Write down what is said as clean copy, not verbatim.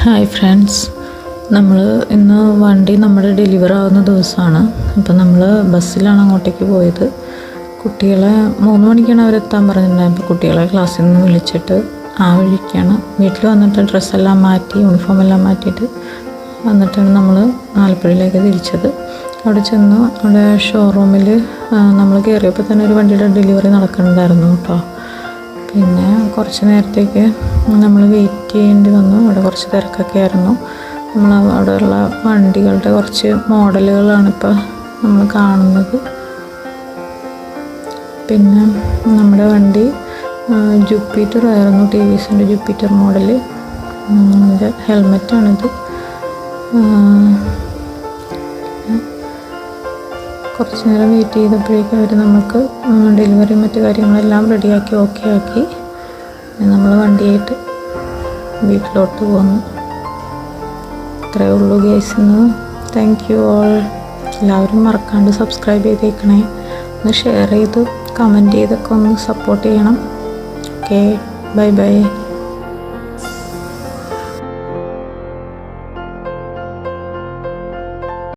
Hi friends, നമ്മൾ ഇന്ന് വണ്ടി നമ്മുടെ ഡെലിവർ ആവുന്ന ദിവസമാണ്. അപ്പോൾ നമ്മൾ ബസ്സിലാണ് അങ്ങോട്ടേക്ക് പോയത്. കുട്ടികളെ 3 മണിക്കാണ് അവരെത്താൻ പറഞ്ഞിട്ടുണ്ടായത്. അപ്പോൾ കുട്ടികളെ ക്ലാസ്സിൽ നിന്ന് വിളിച്ചിട്ട് ആ വഴിക്കാണ് വീട്ടിൽ വന്നിട്ട് ഡ്രസ്സെല്ലാം മാറ്റി യൂണിഫോം എല്ലാം മാറ്റിയിട്ട് വന്നിട്ടാണ് നമ്മൾ ആലപ്പുഴയിലേക്ക് തിരിച്ചത്. അവിടെ ചെന്ന് അവിടെ ഷോറൂമിൽ നമ്മൾ കയറിയപ്പോൾ തന്നെ ഒരു വണ്ടിയുടെ ഡെലിവറി നടക്കുന്നുണ്ടായിരുന്നു കേട്ടോ. പിന്നെ കുറച്ച് നേരത്തേക്ക് നമ്മൾ വെയിറ്റ് ചെയ്യേണ്ടി വന്നു. അവിടെ കുറച്ച് തിരക്കൊക്കെ ആയിരുന്നു. നമ്മൾ അവിടെയുള്ള വണ്ടികളുടെ കുറച്ച് മോഡലുകളാണിപ്പോൾ നമ്മൾ കാണുന്നത്. പിന്നെ നമ്മുടെ വണ്ടി ജുപ്പിറ്റർ ആയിരുന്നു, ടി വി എസിൻ്റെ ജുപ്പിറ്റർ മോഡല്. അതിൻ്റെ ഹെൽമെറ്റാണിത്. കുറച്ച് നേരം വെയിറ്റ് ചെയ്തപ്പോഴേക്കും അവർ നമുക്ക് ഡെലിവറി മറ്റു കാര്യങ്ങളെല്ലാം റെഡിയാക്കി ഓക്കെ ആക്കി നമ്മൾ വണ്ടിയായിട്ട് വീട്ടിലോട്ട് പോന്നു. ഇത്രയേ ഉള്ളൂ ഗൈസ് ഇന്ന്. Thank you all. എല്ലാവരും മറക്കാണ്ട് സബ്സ്ക്രൈബ് ചെയ്തേക്കണേ, ഒന്ന് ഷെയർ ചെയ്ത് കമൻറ്റ് ചെയ്തൊക്കെ ഒന്ന് സപ്പോർട്ട് ചെയ്യണം. Okay, bye bye.